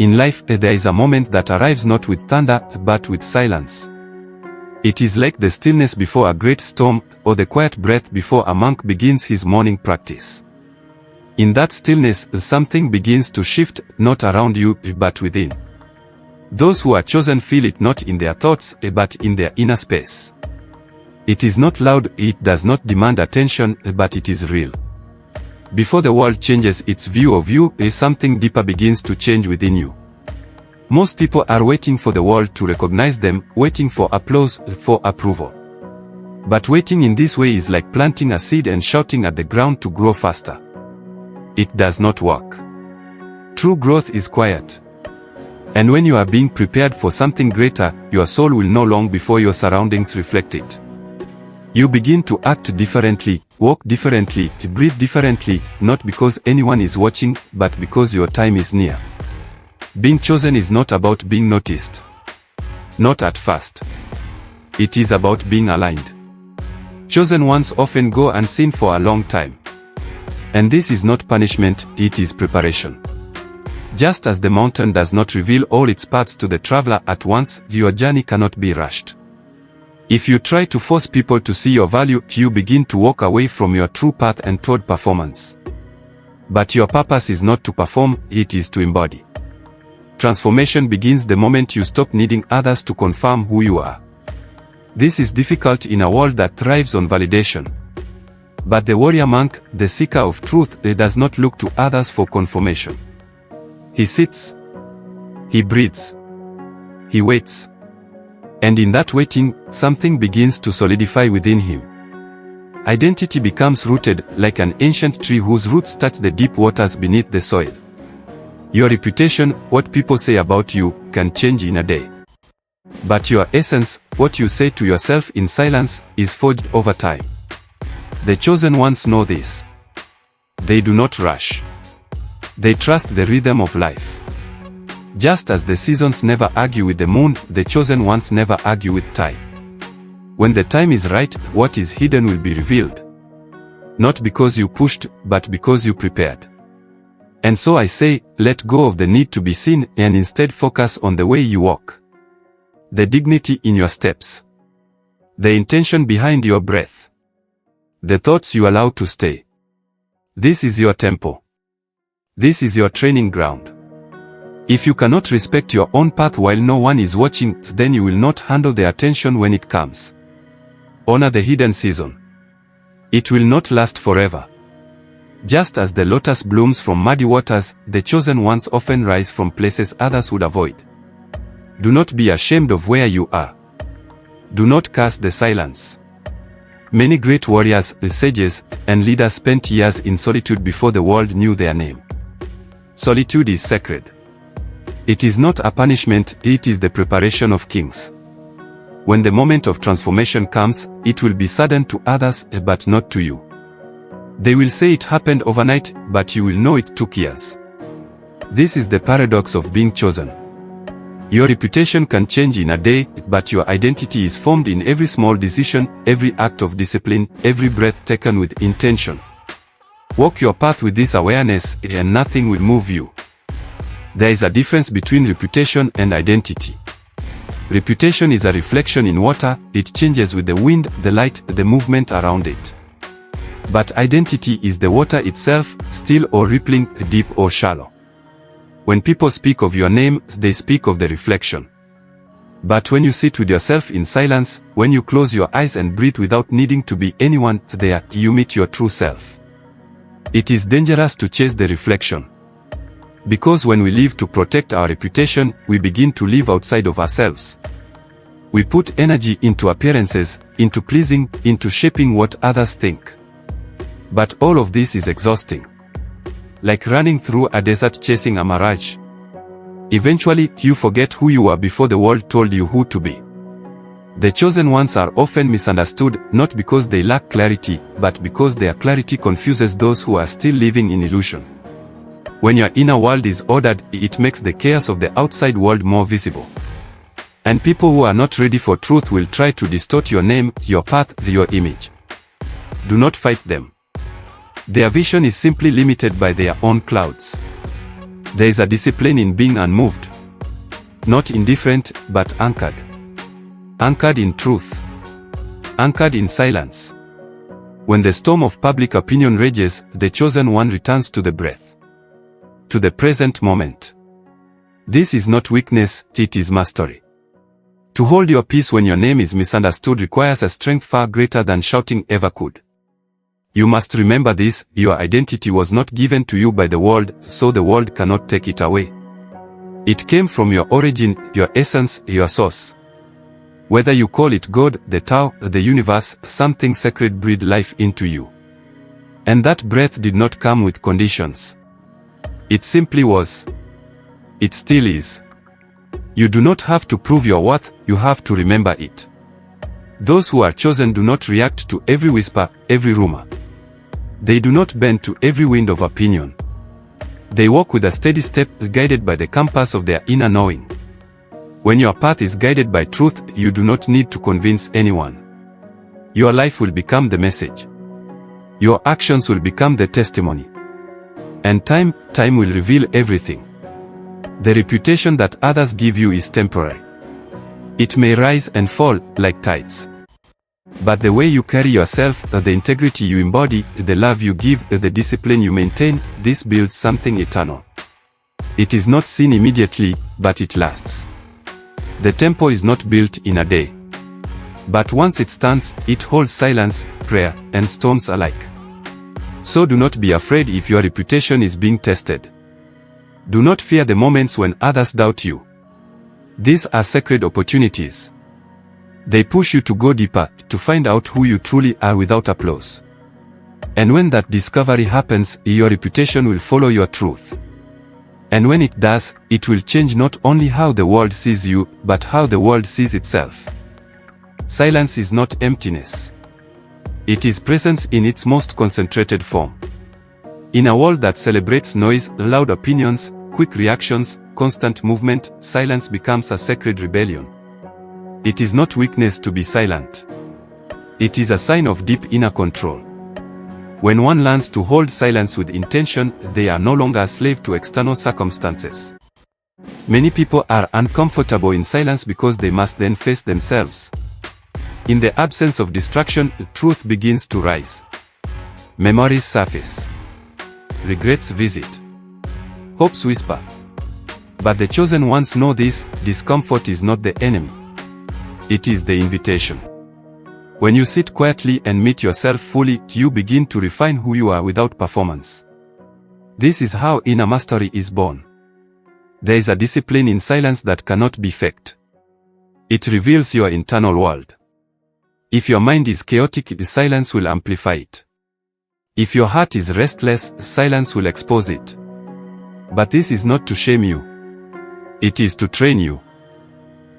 In life, there is a moment that arrives not with thunder, but with silence. It is like the stillness before a great storm, or the quiet breath before a monk begins his morning practice. In that stillness, something begins to shift, not around you, but within. Those who are chosen feel it not in their thoughts, but in their inner space. It is not loud, it does not demand attention, but it is real. Before the world changes its view of you, something deeper begins to change within you. Most people are waiting for the world to recognize them, waiting for applause, for approval. But waiting in this way is like planting a seed and shouting at the ground to grow faster. It does not work. True growth is quiet. And when you are being prepared for something greater, your soul will know long before your surroundings reflect it. You begin to act differently, walk differently, breathe differently, not because anyone is watching, but because your time is near. Being chosen is not about being noticed. Not at first. It is about being aligned. Chosen ones often go unseen for a long time. And this is not punishment, it is preparation. Just as the mountain does not reveal all its paths to the traveler at once, your journey cannot be rushed. If you try to force people to see your value, you begin to walk away from your true path and toward performance. But your purpose is not to perform, it is to embody. Transformation begins the moment you stop needing others to confirm who you are. This is difficult in a world that thrives on validation. But the warrior monk, the seeker of truth, does not look to others for confirmation. He sits. He breathes. He waits. And in that waiting, something begins to solidify within him. Identity becomes rooted, like an ancient tree whose roots touch the deep waters beneath the soil. Your reputation, what people say about you, can change in a day. But your essence, what you say to yourself in silence, is forged over time. The chosen ones know this. They do not rush. They trust the rhythm of life. Just as the seasons never argue with the moon, the chosen ones never argue with time. When the time is right, what is hidden will be revealed. Not because you pushed, but because you prepared. And so I say, let go of the need to be seen and instead focus on the way you walk. The dignity in your steps. The intention behind your breath. The thoughts you allow to stay. This is your tempo. This is your training ground. If you cannot respect your own path while no one is watching, then you will not handle the attention when it comes. Honor the hidden season. It will not last forever. Just as the lotus blooms from muddy waters, the chosen ones often rise from places others would avoid. Do not be ashamed of where you are. Do not curse the silence. Many great warriors, sages, and leaders spent years in solitude before the world knew their name. Solitude is sacred. It is not a punishment, it is the preparation of kings. When the moment of transformation comes, it will be sudden to others, but not to you. They will say it happened overnight, but you will know it took years. This is the paradox of being chosen. Your reputation can change in a day, but your identity is formed in every small decision, every act of discipline, every breath taken with intention. Walk your path with this awareness, and nothing will move you. There is a difference between reputation and identity. Reputation is a reflection in water, it changes with the wind, the light, the movement around it. But identity is the water itself, still or rippling, deep or shallow. When people speak of your name, they speak of the reflection. But when you sit with yourself in silence, when you close your eyes and breathe without needing to be anyone there, you meet your true self. It is dangerous to chase the reflection. Because when we live to protect our reputation, we begin to live outside of ourselves. We put energy into appearances, into pleasing, into shaping what others think. But all of this is exhausting. Like running through a desert chasing a mirage. Eventually, you forget who you were before the world told you who to be. The chosen ones are often misunderstood, not because they lack clarity, but because their clarity confuses those who are still living in illusion. When your inner world is ordered, it makes the chaos of the outside world more visible. And people who are not ready for truth will try to distort your name, your path, your image. Do not fight them. Their vision is simply limited by their own clouds. There is a discipline in being unmoved. Not indifferent, but anchored. Anchored in truth. Anchored in silence. When the storm of public opinion rages, the chosen one returns to the breath. To the present moment. This is not weakness, it is mastery. To hold your peace when your name is misunderstood requires a strength far greater than shouting ever could. You must remember this: your identity was not given to you by the world, so the world cannot take it away. It came from your origin, your essence, your source. Whether you call it God, the Tao, the universe, something sacred breathed life into you. And that breath did not come with conditions. It simply was. It still is. You do not have to prove your worth, you have to remember it. Those who are chosen do not react to every whisper, every rumor. They do not bend to every wind of opinion. They walk with a steady step, guided by the compass of their inner knowing. When your path is guided by truth, you do not need to convince anyone. Your life will become the message. Your actions will become the testimony. And time will reveal everything. The reputation that others give you is temporary. It may rise and fall, like tides. But the way you carry yourself, the integrity you embody, the love you give, the discipline you maintain, this builds something eternal. It is not seen immediately, but it lasts. The temple is not built in a day. But once it stands, it holds silence, prayer, and storms alike. So do not be afraid if your reputation is being tested. Do not fear the moments when others doubt you. These are sacred opportunities. They push you to go deeper, to find out who you truly are without applause. And when that discovery happens, your reputation will follow your truth. And when it does, it will change not only how the world sees you, but how the world sees itself. Silence is not emptiness. It is presence in its most concentrated form. In a world that celebrates noise, loud opinions, quick reactions, constant movement, silence becomes a sacred rebellion. It is not weakness to be silent. It is a sign of deep inner control. When one learns to hold silence with intention, they are no longer a slave to external circumstances. Many people are uncomfortable in silence because they must then face themselves. In the absence of distraction, truth begins to rise. Memories surface. Regrets visit. Hopes whisper. But the chosen ones know this: discomfort is not the enemy. It is the invitation. When you sit quietly and meet yourself fully, you begin to refine who you are without performance. This is how inner mastery is born. There is a discipline in silence that cannot be faked. It reveals your internal world. If your mind is chaotic, the silence will amplify it. If your heart is restless, silence will expose it. But this is not to shame you. It is to train you.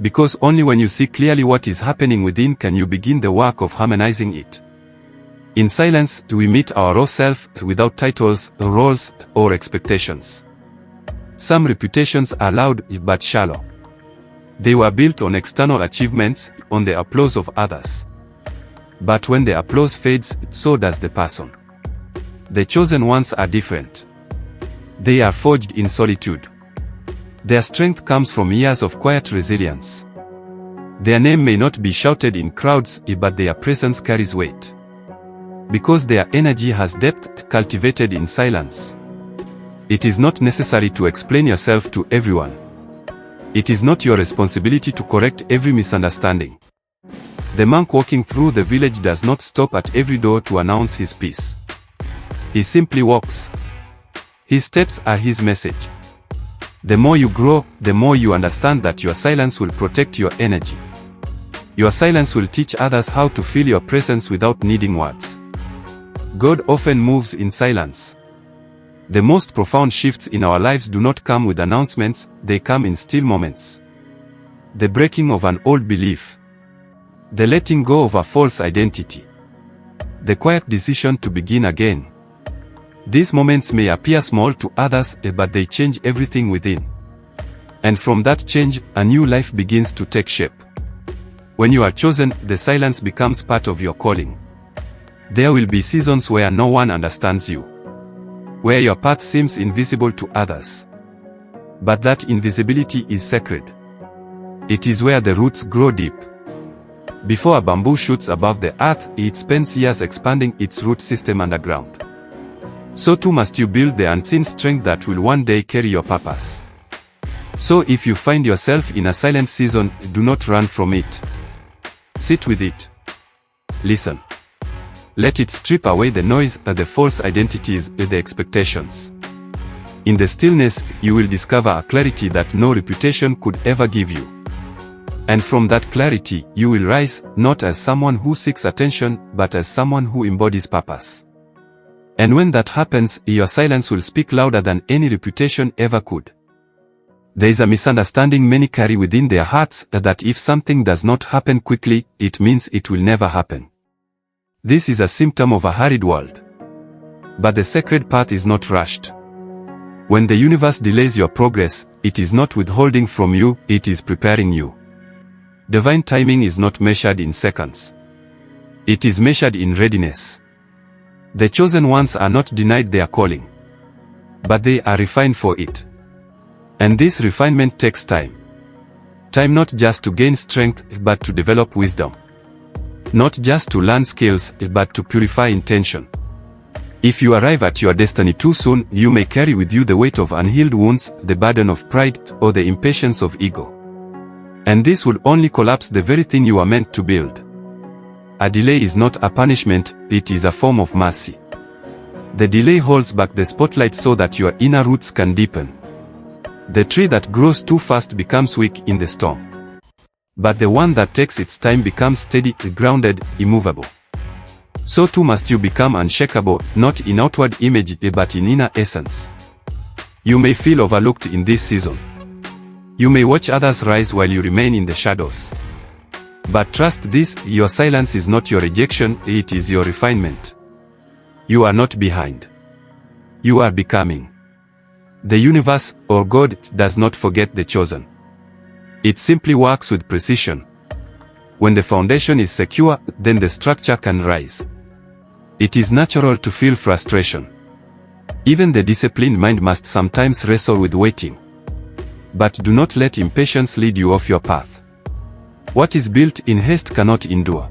Because only when you see clearly what is happening within can you begin the work of harmonizing it. In silence, we meet our raw self, without titles, roles, or expectations. Some reputations are loud but shallow. They were built on external achievements, on the applause of others. But when the applause fades, so does the person. The chosen ones are different. They are forged in solitude. Their strength comes from years of quiet resilience. Their name may not be shouted in crowds, but their presence carries weight. Because their energy has depth cultivated in silence. It is not necessary to explain yourself to everyone. It is not your responsibility to correct every misunderstanding. The monk walking through the village does not stop at every door to announce his peace. He simply walks. His steps are his message. The more you grow, the more you understand that your silence will protect your energy. Your silence will teach others how to feel your presence without needing words. God often moves in silence. The most profound shifts in our lives do not come with announcements, they come in still moments. The breaking of an old belief. The letting go of a false identity. The quiet decision to begin again. These moments may appear small to others, but they change everything within. And from that change, a new life begins to take shape. When you are chosen, the silence becomes part of your calling. There will be seasons where no one understands you. Where your path seems invisible to others. But that invisibility is sacred. It is where the roots grow deep. Before a bamboo shoots above the earth, it spends years expanding its root system underground. So too must you build the unseen strength that will one day carry your purpose. So if you find yourself in a silent season, do not run from it. Sit with it. Listen. Let it strip away the noise, the false identities, the expectations. In the stillness, you will discover a clarity that no reputation could ever give you. And from that clarity, you will rise, not as someone who seeks attention, but as someone who embodies purpose. And when that happens, your silence will speak louder than any reputation ever could. There is a misunderstanding many carry within their hearts, that if something does not happen quickly, it means it will never happen. This is a symptom of a hurried world. But the sacred path is not rushed. When the universe delays your progress, it is not withholding from you, it is preparing you. Divine timing is not measured in seconds. It is measured in readiness. The chosen ones are not denied their calling, but they are refined for it. And this refinement takes time. Time not just to gain strength, but to develop wisdom. Not just to learn skills, but to purify intention. If you arrive at your destiny too soon, you may carry with you the weight of unhealed wounds, the burden of pride, or the impatience of ego. And this will only collapse the very thing you are meant to build. A delay is not a punishment, it is a form of mercy. The delay holds back the spotlight so that your inner roots can deepen. The tree that grows too fast becomes weak in the storm. But the one that takes its time becomes steady, grounded, immovable. So too must you become unshakable, not in outward image but in inner essence. You may feel overlooked in this season. You may watch others rise while you remain in the shadows. But trust this, your silence is not your rejection, it is your refinement. You are not behind. You are becoming. The universe, or God, does not forget the chosen. It simply works with precision. When the foundation is secure, then the structure can rise. It is natural to feel frustration. Even the disciplined mind must sometimes wrestle with waiting. But do not let impatience lead you off your path. What is built in haste cannot endure.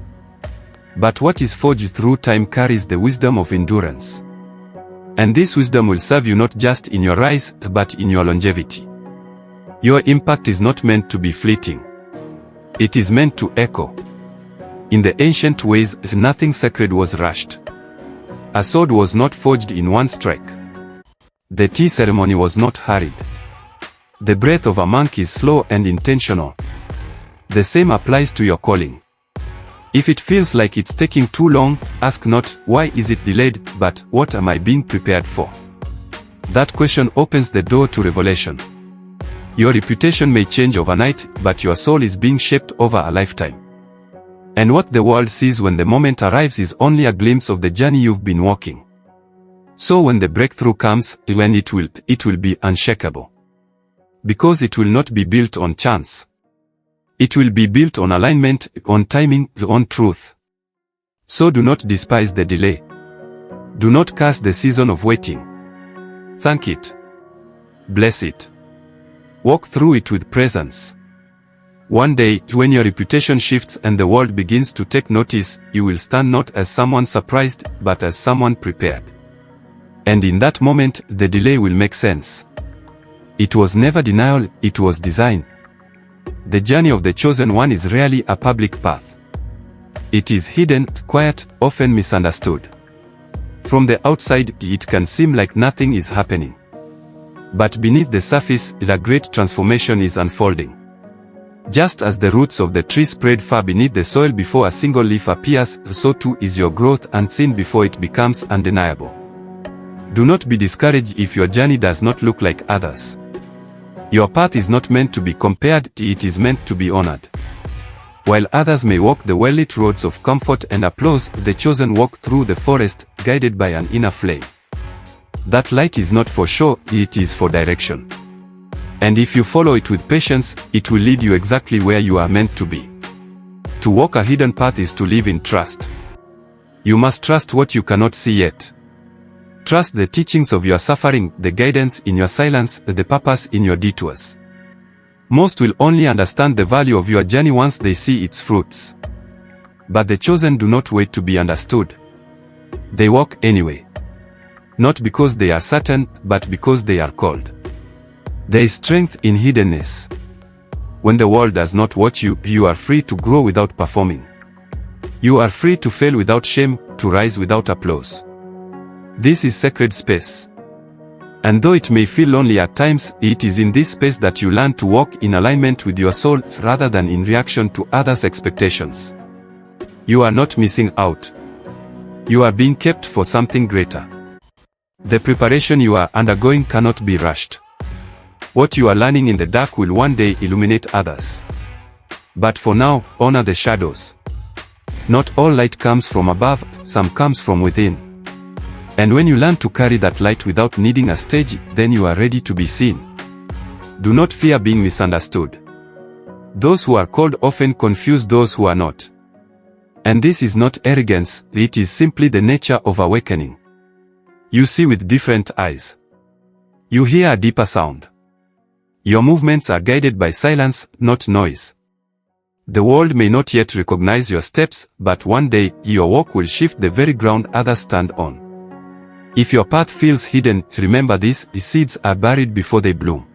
But what is forged through time carries the wisdom of endurance. And this wisdom will serve you not just in your rise, but in your longevity. Your impact is not meant to be fleeting. It is meant to echo. In the ancient ways, nothing sacred was rushed. A sword was not forged in one strike. The tea ceremony was not hurried. The breath of a monk is slow and intentional. The same applies to your calling. If it feels like it's taking too long, ask not, why is it delayed, but, what am I being prepared for? That question opens the door to revelation. Your reputation may change overnight, but your soul is being shaped over a lifetime. And what the world sees when the moment arrives is only a glimpse of the journey you've been walking. So when the breakthrough comes, when it will be unshakable. Because it will not be built on chance. It will be built on alignment, on timing, on truth. So do not despise the delay. Do not curse the season of waiting. Thank it. Bless it. Walk through it with presence. One day, when your reputation shifts and the world begins to take notice, you will stand not as someone surprised, but as someone prepared. And in that moment, the delay will make sense. It was never denial, it was design. The journey of the chosen one is rarely a public path. It is hidden, quiet, often misunderstood. From the outside, it can seem like nothing is happening. But beneath the surface, the great transformation is unfolding. Just as the roots of the tree spread far beneath the soil before a single leaf appears, so too is your growth unseen before it becomes undeniable. Do not be discouraged if your journey does not look like others. Your path is not meant to be compared, it is meant to be honored. While others may walk the well-lit roads of comfort and applause, the chosen walk through the forest, guided by an inner flame. That light is not for show, it is for direction. And if you follow it with patience, it will lead you exactly where you are meant to be. To walk a hidden path is to live in trust. You must trust what you cannot see yet. Trust the teachings of your suffering, the guidance in your silence, the purpose in your detours. Most will only understand the value of your journey once they see its fruits. But the chosen do not wait to be understood. They walk anyway. Not because they are certain, but because they are called. There is strength in hiddenness. When the world does not watch you, you are free to grow without performing. You are free to fail without shame, to rise without applause. This is sacred space. And though it may feel lonely at times, it is in this space that you learn to walk in alignment with your soul rather than in reaction to others' expectations. You are not missing out. You are being kept for something greater. The preparation you are undergoing cannot be rushed. What you are learning in the dark will one day illuminate others. But for now, honor the shadows. Not all light comes from above, some comes from within. And when you learn to carry that light without needing a stage, then you are ready to be seen. Do not fear being misunderstood. Those who are called often confuse those who are not. And this is not arrogance, it is simply the nature of awakening. You see with different eyes. You hear a deeper sound. Your movements are guided by silence, not noise. The world may not yet recognize your steps, but one day, your walk will shift the very ground others stand on. If your path feels hidden, remember this, the seeds are buried before they bloom.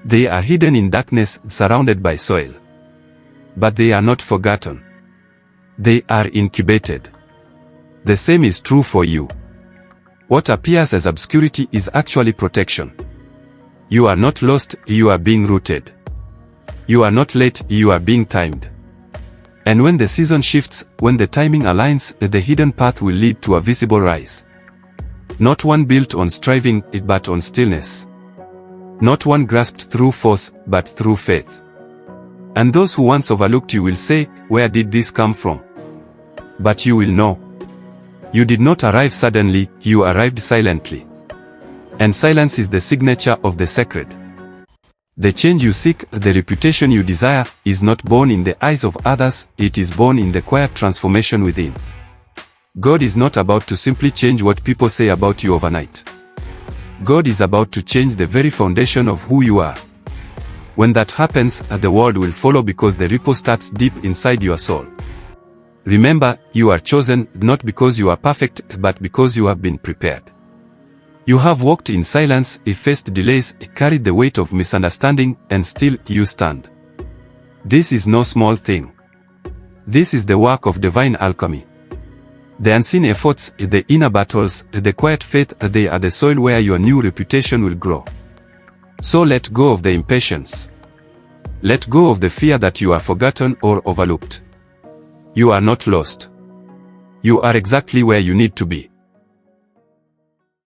They are hidden in darkness, surrounded by soil. But they are not forgotten. They are incubated. The same is true for you. What appears as obscurity is actually protection. You are not lost, you are being rooted. You are not late, you are being timed. And when the season shifts, when the timing aligns, the hidden path will lead to a visible rise. Not one built on striving, but on stillness. Not one grasped through force, but through faith. And those who once overlooked you will say, "Where did this come from?" But you will know. You did not arrive suddenly, you arrived silently. And silence is the signature of the sacred. The change you seek, the reputation you desire, is not born in the eyes of others, it is born in the quiet transformation within. God is not about to simply change what people say about you overnight. God is about to change the very foundation of who you are. When that happens, the world will follow because the ripple starts deep inside your soul. Remember, you are chosen, not because you are perfect, but because you have been prepared. You have walked in silence, faced delays, carried the weight of misunderstanding, and still you stand. This is no small thing. This is the work of divine alchemy. The unseen efforts, the inner battles, the quiet faith, they are the soil where your new reputation will grow. So let go of the impatience. Let go of the fear that you are forgotten or overlooked. You are not lost. You are exactly where you need to be.